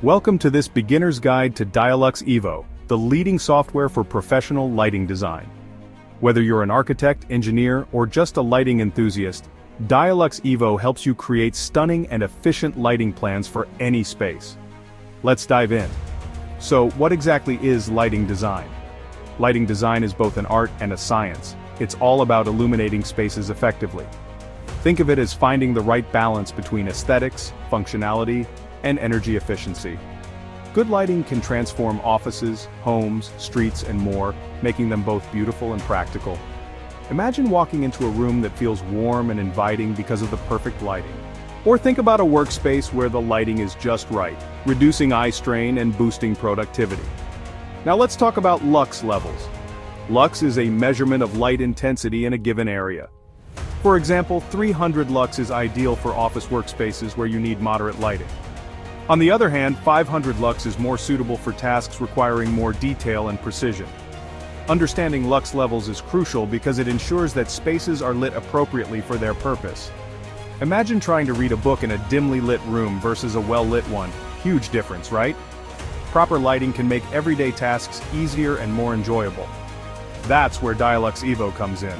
Welcome to this beginner's guide to DIALux Evo, the leading software for professional lighting design. Whether you're an architect, engineer, or just a lighting enthusiast, DIALux Evo helps you create stunning and efficient lighting plans for any space. Let's dive in. So, what exactly is lighting design? Lighting design is both an art and a science. It's all about illuminating spaces effectively. Think of it as finding the right balance between aesthetics, functionality, and energy efficiency. Good lighting can transform offices, homes, streets, and more, making them both beautiful and practical. Imagine walking into a room that feels warm and inviting because of the perfect lighting. Or think about a workspace where the lighting is just right, reducing eye strain and boosting productivity. Now let's talk about lux levels. Lux is a measurement of light intensity in a given area. For example, 300 lux is ideal for office workspaces where you need moderate lighting. On the other hand, 500 lux is more suitable for tasks requiring more detail and precision. Understanding lux levels is crucial because it ensures that spaces are lit appropriately for their purpose. Imagine trying to read a book in a dimly lit room versus a well-lit one. Huge difference, right? Proper lighting can make everyday tasks easier and more enjoyable. That's where DIALux Evo comes in.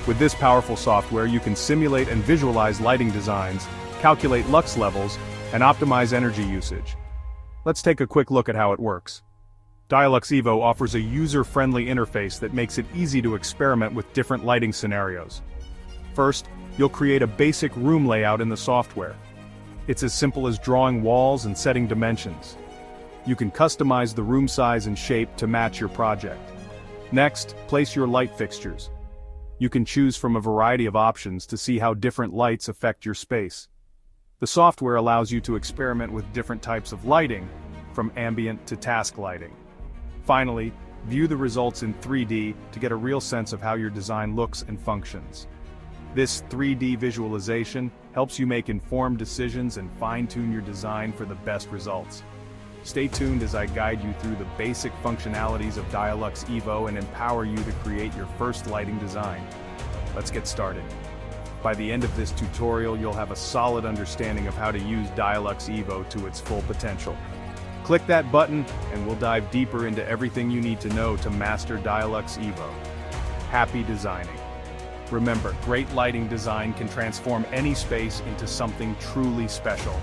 With this powerful software, you can simulate and visualize lighting designs, calculate lux levels, and optimize energy usage. Let's take a quick look at how it works. DIALux Evo offers a user-friendly interface that makes it easy to experiment with different lighting scenarios. First, you'll create a basic room layout in the software. It's as simple as drawing walls and setting dimensions. You can customize the room size and shape to match your project. Next, place your light fixtures. You can choose from a variety of options to see how different lights affect your space. The software allows you to experiment with different types of lighting, from ambient to task lighting. Finally, view the results in 3D to get a real sense of how your design looks and functions. This 3D visualization helps you make informed decisions and fine-tune your design for the best results. Stay tuned as I guide you through the basic functionalities of DIALux Evo and empower you to create your first lighting design. Let's get started. By the end of this tutorial, you'll have a solid understanding of how to use DIALux Evo to its full potential. Click that button, and we'll dive deeper into everything you need to know to master DIALux Evo. Happy designing. Remember, great lighting design can transform any space into something truly special.